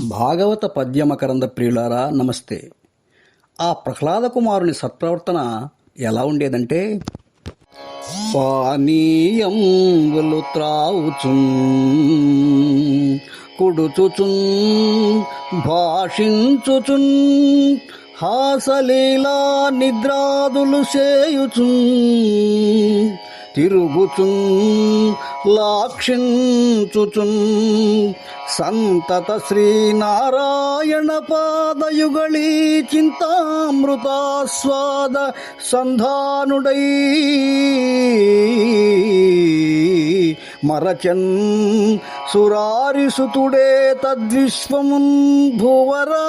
భాగవత పద్యమకరంద ప్రియులారా నమస్తే. ఆ ప్రహ్లాద కుమారుని సత్ప్రవర్తన ఎలా ఉండేదంటే, పానీయంబులు త్రావుచున్ కుడుచుచున్ భాషించుచున్ హాసలీలా నిద్రాదులు చేయుచున్ తిరుగుచున్ లాక్షించుచున్ సంతత శ్రీనారాయణ పాదయుగళీ చింతామృతాస్వాద సంధానుడై మరచన్ సురారిసుతుడే తద్విశ్వమున్ భువరా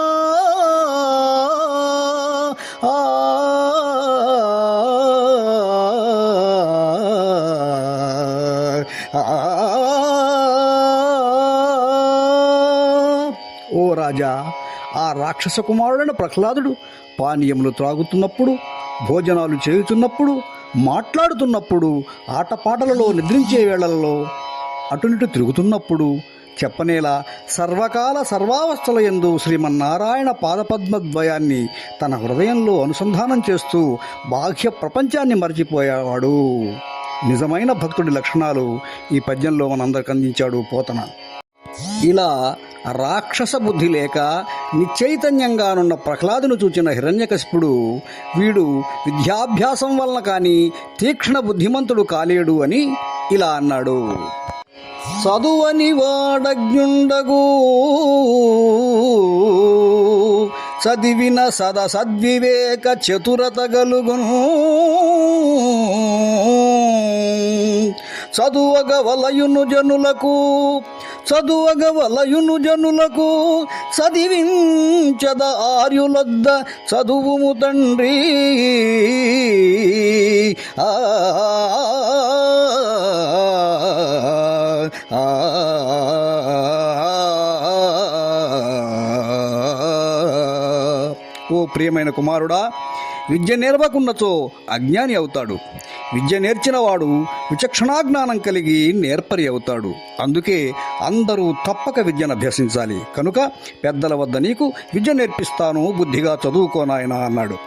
ఓ రాజా, ఆ రాక్షస కుమారుడైన ప్రహ్లాదుడు పానీయములు త్రాగుతున్నప్పుడు, భోజనాలు చేయుతున్నప్పుడు, మాట్లాడుతున్నప్పుడు, ఆటపాటలలో నిద్రించే వేళలలో, అటునిటు తిరుగుతున్నప్పుడు చెప్పనేలా సర్వకాల సర్వావస్థల యందు శ్రీమన్నారాయణ పాదపద్మద్వయాన్ని తన హృదయంలో అనుసంధానం చేస్తూ బాహ్య ప్రపంచాన్ని మరచిపోయేవాడు. నిజమైన భక్తుడి లక్షణాలు ఈ పద్యంలో మనందరికి అందించాడు పోతన. ఇలా రాక్షస బుద్ధి లేక నిశ్చైతన్యంగానున్న ప్రహ్లాదును చూచిన హిరణ్యకశిపుడు, వీడు విద్యాభ్యాసం వలన కానీ తీక్ష్ణ బుద్ధిమంతుడు కాలేడు అని ఇలా అన్నాడు. చదువని వాడజ్ఞుండగు చదివిన సద్వివేక చతురత గలుగును చదువగవలయును జనులకు చదివించద ఆర్యులొద్ద చదువుము తండ్రి. ఓ ప్రియమైన కుమారుడా, విద్య నేర్వకున్నచో అజ్ఞాని అవుతాడు. విద్య నేర్చినవాడు విచక్షణాజ్ఞానం కలిగి నేర్పరి అవుతాడు. అందుకే అందరూ తప్పక విద్యను అభ్యసించాలి. కనుక పెద్దల వద్ద నీకు విద్య నేర్పిస్తాను, బుద్ధిగా చదువుకోనాయనా అన్నాడు.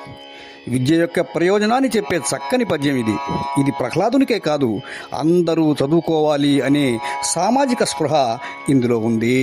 విద్య యొక్క ప్రయోజనాన్ని చెప్పే చక్కని పద్యం ఇది. ఇది ప్రహ్లాదునికే కాదు, అందరూ చదువుకోవాలి అనే సామాజిక స్పృహ ఇందులో ఉంది.